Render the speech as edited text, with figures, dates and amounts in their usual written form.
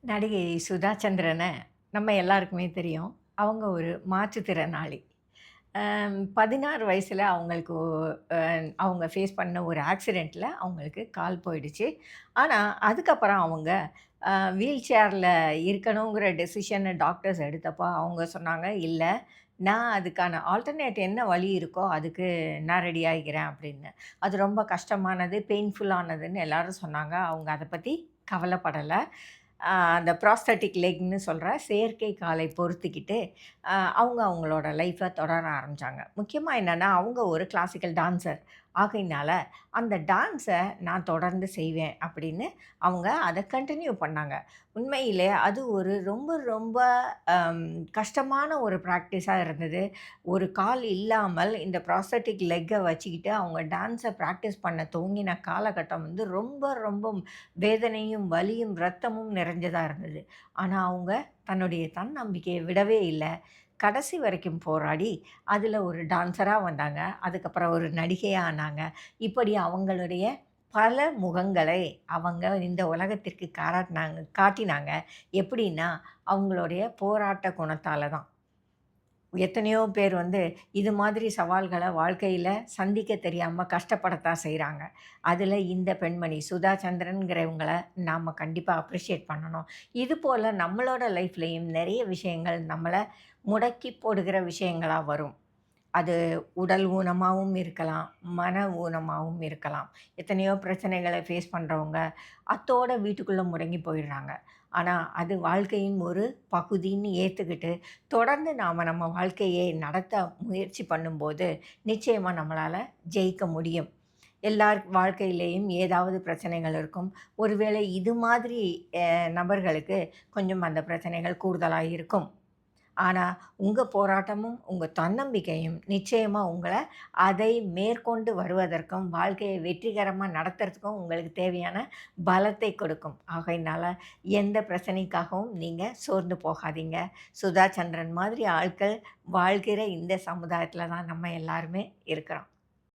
நடிகை சுதா சந்திரன நம்ம எல்லாருக்குமே தெரியும். அவங்க ஒரு மாற்றுத்திறனாளி. 16 வயசுல அவங்களுக்கு அவங்க ஃபேஸ் பண்ண ஒரு ஆக்சிடென்ட்ல அவங்களுக்கு கால் போயிடுச்சு. ஆனா, அதுக்கப்புறம் அவங்க அ வீல் சேர்ல இருக்கணுங்கிற டெசிஷன டாக்டர்ஸ் எடுத்தப்போ அவங்க சொன்னாங்க, "இல்ல, நான் அதுக்கான ஆல்டர்னேட் என்ன வழி இருக்கோ அதுக்கு நான் ரெடி ஆகிக்கிறேன்" அப்படின்னு. அது ரொம்ப கஷ்டமானது, பெயின்ஃபுல்லானதுன்னு எல்லாரும் சொன்னாங்க. அவங்க அத பத்தி கவலைப்படல. அந்த ப்ராஸ்தட்டிக் லெக்ன்னு சொல்ற செயற்கை காலை பொருத்திக்கிட்டு, அவங்க அவங்களோட லைஃப்ப தொடர ஆரம்பிச்சாங்க. முக்கியமா என்னன்னா, அவங்க ஒரு கிளாசிக்கல் டான்சர். ஆகையினால, அந்த டான்ஸ நான் தொடர்ந்து செய்வேன் அப்படின்னு அவங்க அத கன்டின்யூ பண்ணாங்க. உண்மையிலே அது ஒரு ரொம்ப ரொம்ப அம் கஷ்டமான ஒரு பிராக்டிஸா இருந்தது. ஒரு கால் இல்லாமல் இந்த ப்ராஸ்தட்டிக் லெக்க வச்சுக்கிட்டு அவங்க டான்ஸ பிராக்டிஸ் பண்ண துவங்கின காலகட்டம் வந்து ரொம்ப ரொம்ப வேதனையும், வலியும், ரத்தமும் நிறைஞ்சதா இருந்தது. ஆனா, அவங்க தன்னுடைய தன்னம்பிக்கைய விடவே இல்ல. கடைசி வரைக்கும் போராடி, அதில ஒரு டான்ஸரா வந்தாங்க. அதுக்கப்புறம் ஒரு நடிகையா ஆனாங்க. இப்படி அவங்களுடைய பல முகங்களை அவங்க இந்த உலகத்திற்கு காட்டினாங்க. எப்படின்னா, அவங்களுடைய போராட்ட குணத்தால தான். எத்தனையோ பேர் வந்து இது மாதிரி சவால்கள வாழ்க்கையில சந்திக்க தெரியாம கஷ்டப்படத்தான் செய்றாங்க. அதுல இந்த பெண்மணி சுதா சந்திரன்கிறவங்கள நாம கண்டிப்பா அப்ரிஷியேட் பண்ணணும். இதுபோல நம்மளோட லைஃப்லயும் நெறைய விஷயங்கள் நம்மள முடக்கி போடுகிற விஷயங்களா வரும். அது உடல் ஊனமாவும் இருக்கலாம், மன ஊனமாவும் இருக்கலாம். எத்தனையோ பிரச்சனைகள ஃபேஸ் பண்றவங்க, அத்தோட வீட்டுக்குள்ள முடங்கி போயிடுறாங்க. ஆனா, அது வாழ்க்கையின் ஒரு பகுதின்னு ஏத்துக்கிட்டு, தொடர்ந்து நாம நம்ம வாழ்க்கையை நடத்த முயற்சி பண்ணும்போது, நிச்சயமா நம்மளால ஜெயிக்க முடியும். எல்லார் வாழ்க்கையிலேயும் ஏதாவது பிரச்சனைகள் இருக்கும். ஒருவேளை இது மாதிரி நபர்களுக்கு கொஞ்சம் அந்த பிரச்சனைகள் கூடுதலா இருக்கும். ஆனா, உங்க போராட்டமும், உங்க தன்னம்பிக்கையும் நிச்சயமா உங்கள அதை மேற்கொண்டு வருவதற்கும், வாழ்க்கையை வெற்றிகரமா நடத்துறதுக்கும் உங்களுக்கு தேவையான பலத்தை கொடுக்கும். ஆகையினால எந்த பிரச்சனைக்காகவும் நீங்க சோர்ந்து போகாதீங்க. சுதா சந்திரன் மாதிரி ஆட்கள் வாழ்கிற இந்த சமுதாயத்தில தான் நம்ம எல்லாருமே இருக்கிறோம்.